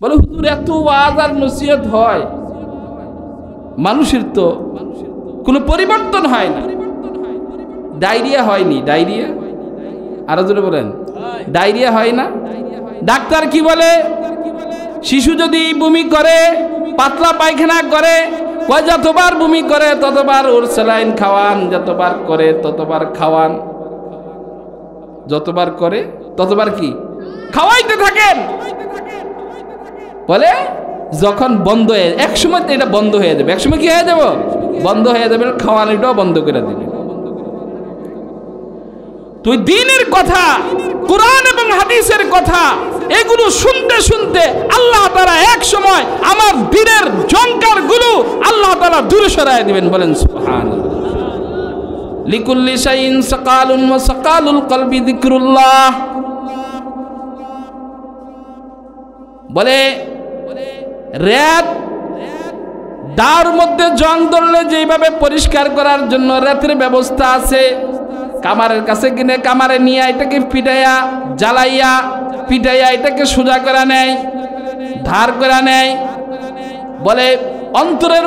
বলে হুজুর এত ওয়াজ আর নসিহত হয়, মানুষের তো কোনো পরিবর্তন হয় না। ডায়রিয়া হয়নি? ডায়রিয়া আরো জোরে বলেন, ডায়রিয়া হয় না? ডাক্তার কি বলে? শিশু যদি বমি করে, পাতলা পায়খানা করে, যতবার বমি করে ততবার ওর স্যালাইন খাওয়ান, যতবার করে ততবার খাওয়ান, যতবার করে ততবার কি খাওয়াইতে থাকেন। বলে যখন বন্ধ হয়ে, এক সময় তো এটা বন্ধ হয়ে যাবে, এক সময় কি হয়ে যাবে? বন্ধ হয়ে যাবে, খাওয়ানোটাও বন্ধ করে দেবে। তুই দ্বীনের কথা, কোরআন এবং হাদিসের কথা এগুলো শুনতে শুনতে আল্লাহ তাআলা এক সময় আমার দ্বীনের জঙ্কার গুলো আল্লাহ তাআলা দূরে সরায় দিবেন। বলেন সুবহানাল্লাহ। লিকুল্লি শাইইন সাকালুন ওয়া সাকালুল কলবি যিকরুল্লাহ। বলে রাত দার মধ্যে জং ধরলে যেভাবে পরিষ্কার করার জন্য রাতের ব্যবস্থা আছে, কামারের কাছে কিনে কামারে নিয়ে এটাকে পিটাইয়া জ্বালাইয়া পিটাইয়া এটাকে সোজা করে নেয়, ধার করে নেয়। বলে অন্তরের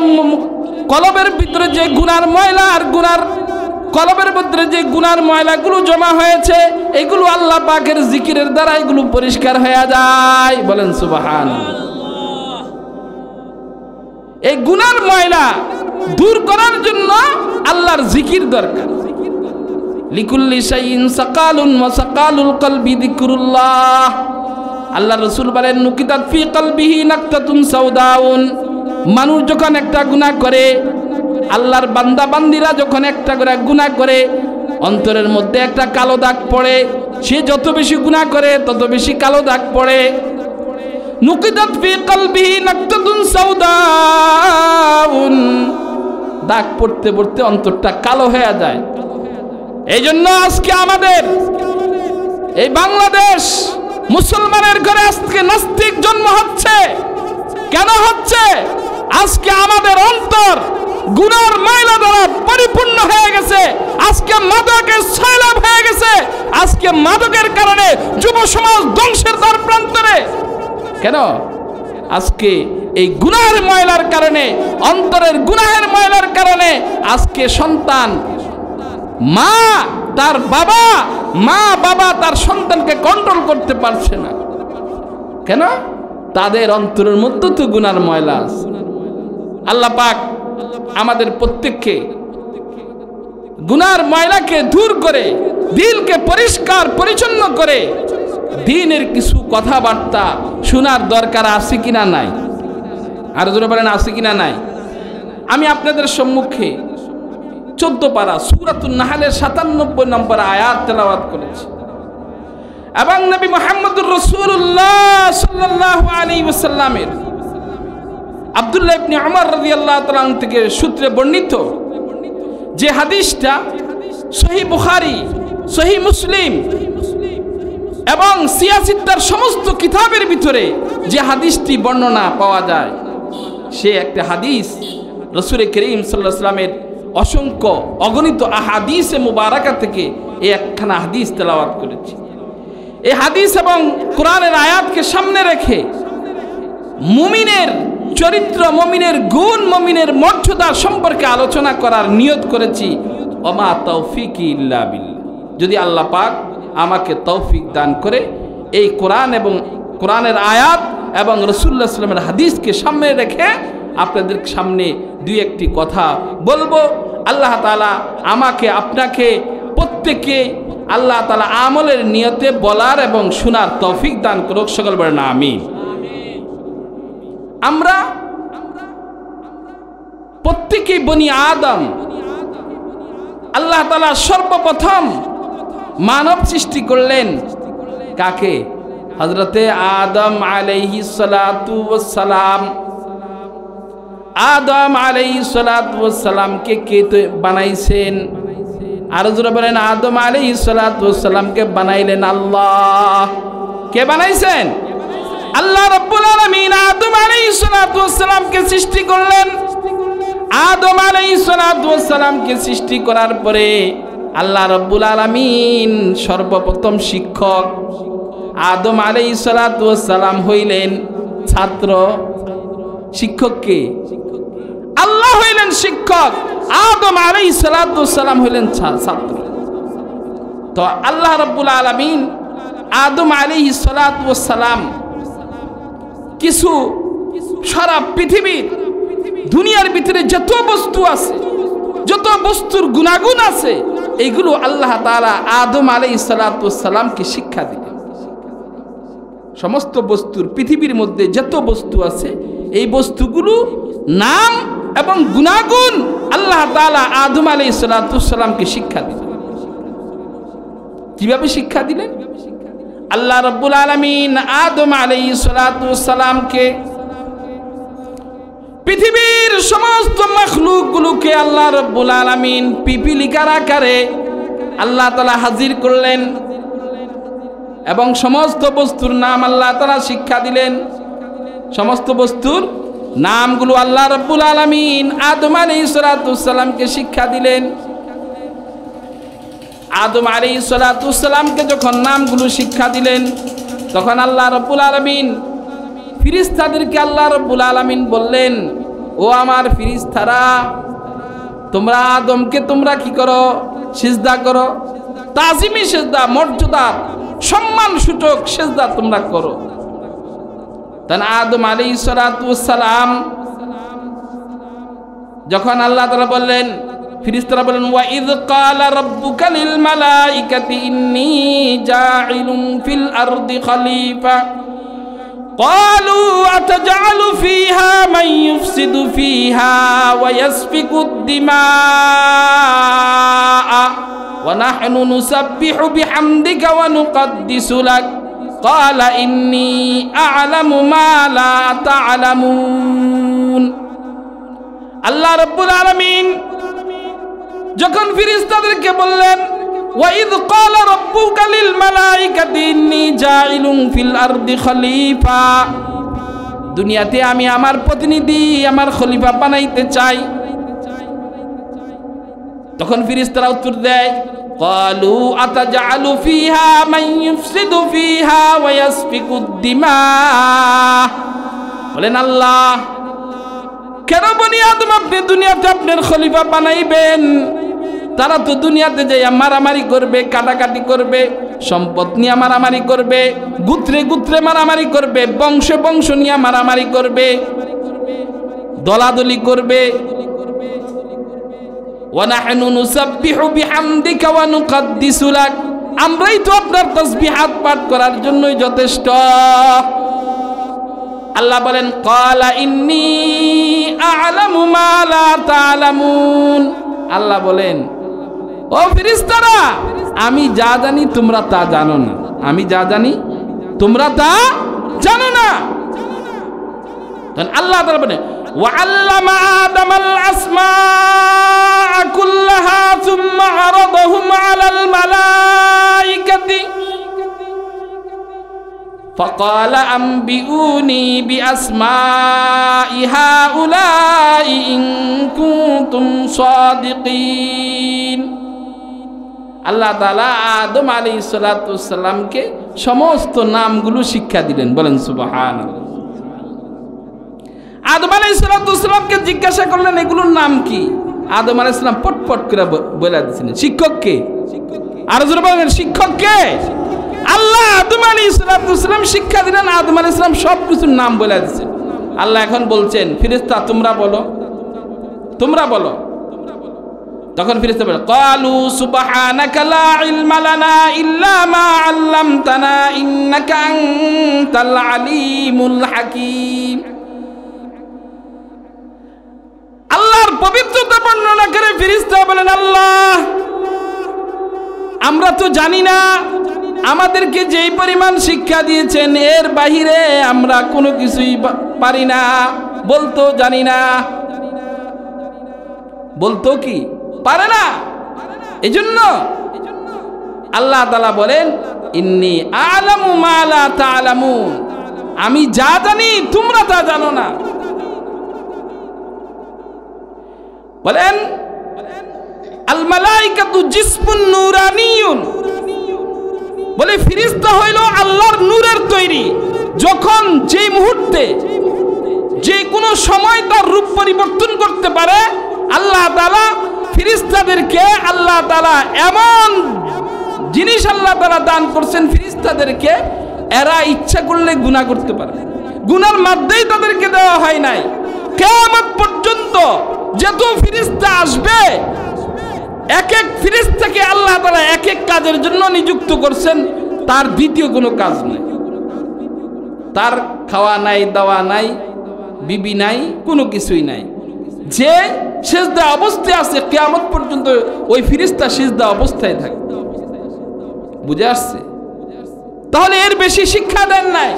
কলবের ভিতরে যে গুনার ময়লা আর গুনার কলবের ভিতরে যে গুনার ময়লাগুলো জমা হয়েছে এগুলো আল্লাহ পাকের জিকিরের দ্বারা এগুলো পরিষ্কার হয়ে যায়। বলেন সুবহানাল্লাহ। এই গুনার ময়লা দূর করার জন্য আল্লাহর জিকির দরকার। লিকুল্লি শাইইন সাকালুন ওয়া সাকালুল কলবি যিকরুল্লাহ। আল্লাহ রাসূল বলেন নুকিতাত ফি কলবিহি নাকতাতুন সাউদাউন। মানুষ যখন একটা গুনাহ করে, আল্লাহর বান্দা বান্দিরা যখন একটা করে গুনাহ করে, অন্তরের মধ্যে একটা কালো দাগ পড়ে। সে যত বেশি গুনাহ করে তত বেশি কালো দাগ পড়ে। নুকিতাত ফি কলবিহি নাকতাতুন সাউদাউন। দাগ পড়তে পড়তে অন্তরটা কালো হয়ে যায়। এই জন্য আজকে আমাদের এই বাংলাদেশ মুসলমানের ঘরে আজকে নাস্তিক জন্ম হচ্ছে। কেন হচ্ছে? আজকে আমাদের অন্তর গুনার ময়লা দ্বারা পরিপূর্ণ হয়ে গেছে। আজকে মাদকের সয়লাভ হয়ে গেছে। আজকে মাদকের কারণে যুব সমাজ ধ্বংসের দ্বার প্রান্তরে। কেন? আজকে এই গুনাহের ময়লার কারণে, অন্তরের গুনাহের ময়লার কারণে আজকে সন্তান মা তার বাবা, মা বাবা তার সন্তানকে কন্ট্রোল করতে পারছে না। কেন? তাদের অন্তরের মধ্যে তো গুনার ময়লা আছে। আল্লাহ পাক আমাদের প্রত্যেককে গুনার ময়লাকে দূর করে দিলকে পরিষ্কার পরিচ্ছন্ন করে দ্বীনের কিছু কথাবার্তা শোনার দরকার আছে কিনা নাই? আর জোরে বলেন আছে কিনা নাই? আমি আপনাদের সম্মুখে 14 পারা সূরাতুন নাহলের 97 নম্বর আয়াত তেলাওয়াত করেছি এবং নবী মুহাম্মদুর রাসূলুল্লাহ সাল্লাল্লাহু আলাইহি ওয়াসাল্লামের আব্দুল্লাহ ইবনে উমর রাদিয়াল্লাহু তাআলা থেকে সূত্রে বর্ণিত যে হাদিসটা সহিহ বুখারী, সহিহ মুসলিম এবং সিয়াসিত্তার সমস্ত কিতাবের ভিতরে যে হাদিসটি বর্ণনা পাওয়া যায়, সে একটা হাদিস রাসূল করিম সাল্লাল্লাহু আলাইহি ওয়াসাল্লামের অসংখ্য অগণিত আহাদিসে মুবারাকা থেকে এই একখানা হাদিস তেলাওয়াত করেছি। এই হাদিস এবং কোরআনের আয়াতকে সামনে রেখে মুমিনের চরিত্র, মুমিনের গুণ, মুমিনের মর্যাদা সম্পর্কে আলোচনা করার নিয়ত করেছি। ওমা তৌফিকি ইল্লা বিল্লাহ। যদি আল্লাহ পাক আমাকে তৌফিক দান করে এই কোরআন এবং কোরআনের আয়াত এবং রাসূলুল্লাহ সাল্লাল্লাহু আলাইহি ওয়াসাল্লামের হাদিসকে সামনে রেখে আপনাদের সামনে দুই একটি কথা বলবো। আল্লাহ তাআলা আমাকে আপনাকে প্রত্যেককে আল্লাহ তাআলা আমলের নিয়তে বলার এবং শোনার তৌফিক দান করুক। সকল বলেন আমিন। আমরা প্রত্যেকেই বনি আদম। আল্লাহ তাআলা সর্বপ্রথম মানব সৃষ্টি করলেন কাকে? হযরতে আদম আলাইহিস সালাতু ওয়াস সালাম। আদম আলাইহিস সালাতু ওয়াস সালামকে কে বানাইছেন? আর যারা বলেন আদম আলাইহিস সালাতু ওয়াস সালামকে বানাইলেন আল্লাহ। কে বানাইছেন? আল্লাহ রাব্বুল আলামিন আদম আলাইহিস সালাতু ওয়াস সালামকে সৃষ্টি করলেন। আদম আলাইহিস সালাতু ওয়াস সালামকে সৃষ্টি করার পরে আল্লাহ রাব্বুল আলামিন সর্বপ্রথম শিক্ষক আদম আলাইহিস সালাতু ওয়াস সালাম হইলেন ছাত্র? শিক্ষককে আল্লাহ হইলেন শিক্ষক, আদম আলাইহিস সালাতু সালাম হইলেন ছাত্র। তো আল্লাহ রাব্বুল আলামিন আদম আলাইহিস সালাতু সালাম কিছু সারা পৃথিবীর দুনিয়ার ভিতরে যত বস্তু আছে, যত বস্তুর গুণাগুণ আছে, এইগুলো আল্লাহ তাআলা আদম আলাইহিস সালাতু সালামকে শিক্ষা দিলেন। সমস্ত বস্তুর, পৃথিবীর মধ্যে যত বস্তু আছে, এই বস্তুগুলো নাম এবং গুণাগুণ আল্লাহ তাআলা আদম আলাইহিস সালাতু সালামকে শিক্ষা দিলেন। কিভাবে শিক্ষা দিলেন? আল্লাহ রাব্বুল আলামিন আদম আলাইহিস সালাতু সালামকে পৃথিবীর সমস্ত মাখলুকগুলোকে আল্লাহ রাব্বুল আলামিন পিপিলিকার আকারে আল্লাহ তাআলা হাজির করলেন এবং সমস্ত বস্তুর নাম আল্লাহ তাআলা শিক্ষা দিলেন। সমস্ত বস্তুর নামগুলো আল্লাহ রাব্বুল আলামিন আদম আলাইহিস সালাতু সালামকে শিক্ষা দিলেন। আদম আলাইহিস সালাতু সালামকে যখন নামগুলো শিক্ষা দিলেন, তখন আল্লাহ রাব্বুল আলামিন ফেরেশতাদেরকে আল্লাহ রাব্বুল আলামিন বললেন, ও আমার ফেরেশতারা, তোমরা আদমকে তোমরা কি করো? সিজদা করো। তাজিমি সিজদা, মর্যাদা সম্মান সূচক সিজদা তোমরা করো। তাই আদম আলাইহিস সালাতু সালাম যখন আল্লাহ তাআলা বললেন, ফেরেশতারা বলেন, ওয়া ইয ক্বালা রাব্বুকা লিল মালাইকাতি ইন্নী জাইলুন ফিল আরদি খলিফা ক্বালু আতাজআলু ফিহা মান ইউফসিদু ফিহা ওয়া ইয়াসফিকুদ দিমাআ ওয়া নাহনু নুসাব্বিহু বিহামদিকা ওয়া নুকদ্দিসু লাক ক্বালা ইন্নী আ'লামু মা লা তা'লামুন। আল্লাহ রাব্বুল আলামিন যখন ফেরেশতাদেরকে বললেন, ওয়া ইয ক্বালা রাব্বুকা লিল মালাইকাতি ইন্নী জাইলুন ফিল আরদি খলিফা, দুনিয়াতে আমি আমার প্রতিনিধি, আমার খলিফা বানাইতে চাই। তখন ফেরেশতারা উত্তর দেয়, ক্বালু আতাজআলু ফিহা মান ইউফসিদু ফিহা ওয়া ইয়াসফিকুদ দিমা, বলেন আল্লাহ, কেন বনি আদম আপনি দুনিয়াতে আপনার খলিফা বানাইবেন? তারা তো দুনিয়াতে যাইয়া মারামারি করবে, কাটাকাটি করবে, সম্পদ নিয়ে মারামারি করবে, গোত্রে গোত্রে মারামারি করবে, বংশে বংশ নিয়ে মারামারি করবে, দলাদলি করবে। ওয়া নাহনু নুসাব্বিহু বিহামদিকা ওয়া নুকদ্দিসু লাক, আমরাই তো আপনার তাসবিহাত পাঠ করার জন্যই যথেষ্ট। আল্লাহ বলেন, ক্বালা ইন্নী আ'লামু মা লা তা'লামুন, আল্লাহ বলেন, ও ফেরেশতারা, আমি যা জানি তোমরা তা জানো না, আমি যা জানি তোমরা তা জানো না। তখন আল্লাহ তাআলা বলেন, ওয়া আল্লামা আদামাল আসমাআ কুল্লাহা সুম্মা আরাদাহুম আলাল মালাইকাতি فقال أنبئوني بأسماء هؤلاء إن كنتم صادقين। আল্লাহ তাআলা আদম আলাইহিস সালাতু সালামকে সমস্ত নামগুলো শিক্ষা দিলেন। বলেন সুবহানাল্লাহ। আদম আলাইহিস সালাতু সালামকে জিজ্ঞাসা করলেন, এগুলোর নাম কি? আদম আলাইহিস সালাম পটপট করে বলে দিয়েছিলেন। শিক্ষককে? আর জোরে বলেন, শিক্ষককে? আল্লাহ আদম আলাইহিস সালাম শিক্ষা দিলেন, আদম আলাইহিস সালাম সব কিছুর নাম বলে দিয়েছেন। আল্লাহ এখন বলছেন, ফেরেশতা তোমরা বলো, তোমরা বলো। তখন ফেরেশতা বলে, ক্বালু সুবহানাকা লা ইলমা লানা ইল্লা মা আল্লামতানা ইন্নাকা আনতাল আলিমুল হাকীম। আল্লাহর পবিত্রতা বর্ণনা করে ফেরেশতা বলেন, আল্লাহ আমরা তো জানি না, আমাদেরকে যেই পরিমাণ শিক্ষা দিয়েছেন এর বাহিরে আমরা কোনো কিছুই পারি না, বলতো জানি না, বলতো কি পারে না। এজন্য আল্লাহ তাআলা বলেন, ইন্নী আ'লামু মা লা তা'লামুন, আমি যা জানি তোমরা তা জানো না। বলেন, আল মালাইকাতু জিসমুন নূরানিয়ুন, বলে ফেরেশতা হইল আল্লাহর নূরের তৈরি। যখন যে মুহূর্তে যে কোনো সময় তার রূপ পরিবর্তন করতে পারে, আল্লাহ তাআলা ফেরেশতাদেরকে আল্লাহ তাআলা এমন জিনিস আল্লাহ তাআলা দান করছেন ফেরেশতাদেরকে, এরা ইচ্ছা করলে গুনাহ করতে পারে। গুনার মধ্যেই তাদেরকে দেওয়া হয় নাই। কিয়ামত পর্যন্ত যত ফেরেশতা আসবে, এক এক ফেরেশতাকে আল্লাহ তাআলা এক এক কাজের জন্য নিযুক্ত করছেন, তার দ্বিতীয় কোনো কাজ নাই। তার খাওয়া নাই, দাওয়া নাই, বিবি নাই, কোনো কিছুই নাই। যে সিজদা অবস্থায় আছে কিয়ামত পর্যন্ত ওই ফেরেশতা সিজদা অবস্থায় থাকে। বুঝে আসছে? তাহলে এর বেশি শিক্ষা দেন নাই।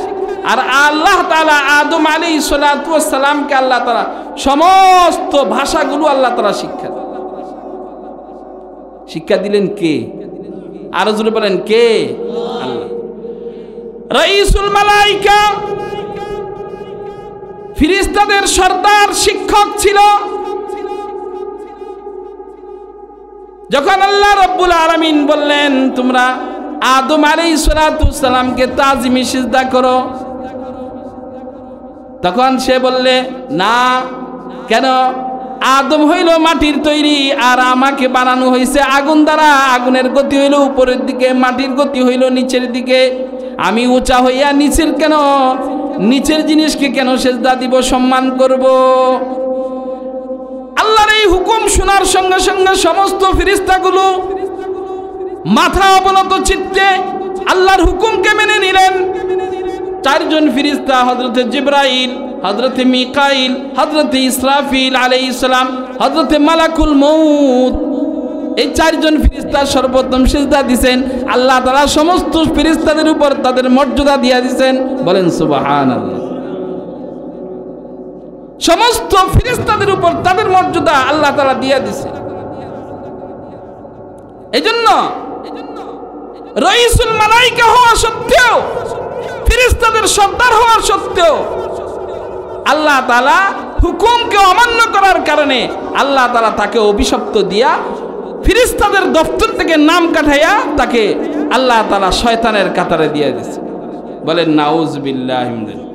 আর আল্লাহ তাআলা আদম আলাইহিস সালাতু ওয়াস সালামকে আল্লাহ তাআলা সমস্ত ভাষাগুলো আল্লাহ তাআলা শিক্ষা দিলেন কে? আরো জোরে বলেন কে? আল্লাহ। রাইসুল মালাইকা ফেরেশতাদের সর্দার শিক্ষক ছিল। যখন আল্লাহ রাব্বুল আলামিন বললেন তোমরা আদম আলাইহিস সালাতু ওয়াস সালামকে তাজিমি সিজদা করো, তখন সে বললে না। কেন? আদম হইল মাটির তৈরি আর আমাকে বানানো হয়েছে আগুন দ্বারা। আগুনের গতি হইল উপরের দিকে, মাটির গতি হইল নিচের দিকে। আমি উঁচা হইয়া নিচের জিনিসকে কেন সিজদা দিব, সম্মান করব? আল্লাহর এই হুকুম শোনার সঙ্গে সঙ্গে সমস্ত ফেরেশতাগুলো মাথা অবনত চিত্তে আল্লাহর হুকুমকে মেনে নিলেন। চারজন ফেরেশতা, হযরতে জিবরাইল, হযরতে মিকাইল, হযরতে ইসরাফিল আলাইহিস সালাম, হযরতে মালাকুল মউত, এই চারজন ফেরেশতা সর্বপ্রথম সিজদা দিবেন। আল্লাহ তাআলা সমস্ত ফেরেশতাদের উপর তাদের মর্যাদা দিয়া দিবেন। বলেন সুবহানাল্লাহ। সমস্ত ফেরেশতাদের উপর তাদের মর্যাদা আল্লাহ তাআলা দিয়া দিয়েছেন। এজন্য রাইসুল মালাইকা হওয়া সত্ত্বেও, ফেরেশতাদের সর্দার হওয়া সত্ত্বেও আল্লাহ তাআলা হুকুমকে অমান্য করার কারণে আল্লাহ তাআলা তাকে অভিশপ্ত দিয়া ফেরেশতাদের দপ্তর থেকে নাম কাটাইয়া তাকে আল্লাহ তাআলা শয়তানের কাতারে দিয়ে দিয়েছে। বলেন নাউজুবিল্লাহি মিন যালিক।